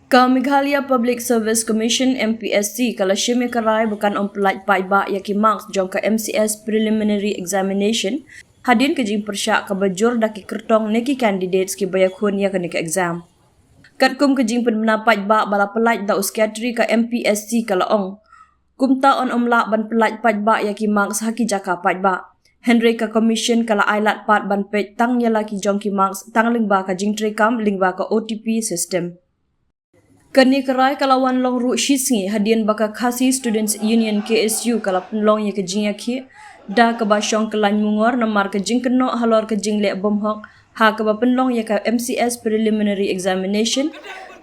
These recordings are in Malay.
Ka Meghalaya Public Service Commission MPSC kala syeme karai bukan pelaj paidbah yaki marks jong ka MCS preliminary examination hadin ke jing pyrshah ka bajur daki kyrtong neki candidates ki iakhun ya ke exam. Katkum ke jing penmena paidbah bala pelaj da uskatri ka MPSC kala ong. Kumta on omla ban pelaj paidbah yaki marks haki jaka paidbah. Henry ka commission kala ailat pat ban pej tang yala ki jong ki marks tang lingba ka jing trekam lingba ka OTP system. Kani kerai kalawan long ru shisngi hadian baka khasi Students Union KSU kala penlong ya kejing yakhi da ka basyong kelan mungor namar kejing keno halor kejing lek bomhok ha ka penlong ya ka MCS preliminary examination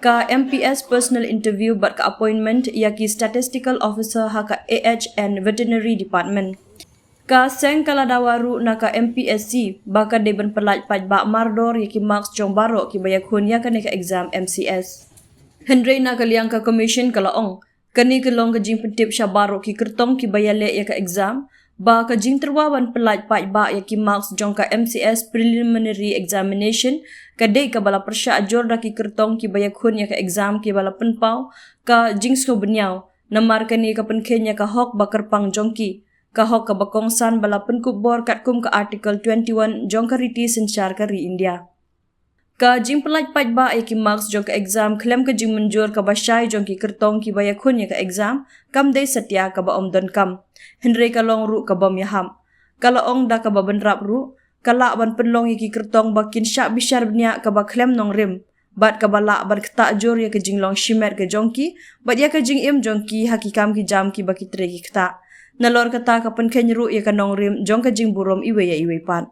ka MPS personal interview bat ka appointment yaki statistical officer ha ka AHN veterinary department ka seng kala dawaru na ka MPSC baka deben pelaj paidbah mardor yaki marks jong baro ki iakhun ya ka exam MCS. Henry na kaliang ka commission kala ong kani kelong ka jing pentip syabaro ki kyrtong ki bayale ya ka exam ba ka jing terwawan pelaj paidbah ya ki marks jong ka MCS preliminary examination ka dei ka bala pyrshah ajor da ki kyrtong ki iakhun ya ka exam ki bala penpau ka jing sko benyau namar kani ka penkenya ka hok bakar pang jongki ka hok ka bakongsan bala penkup bor katkum ka article 21 jong ka riti sensyar ka ri India. Ka jing pelaj paidbah yaki marks jong ka exam klem ka jing menjur ka basyai jong ki kyrtong ki iakhun ya ka exam kam dei setia ka ba omdon kam Henry ka long ru ka bom yaham kala ong da ka ba benrap ru kala ban penlong yaki kyrtong bakin syak bisyar benya ka ba klem nong rim bat ka bala ban ketak jor ya ka jing long shimet ka jongki bat ya ka jing im jongki hakikam ki jam ki baki tre ki ketak nalor kata ka pen ken ru ya ka nong rim jong ka jing burom iwe ya iwe pat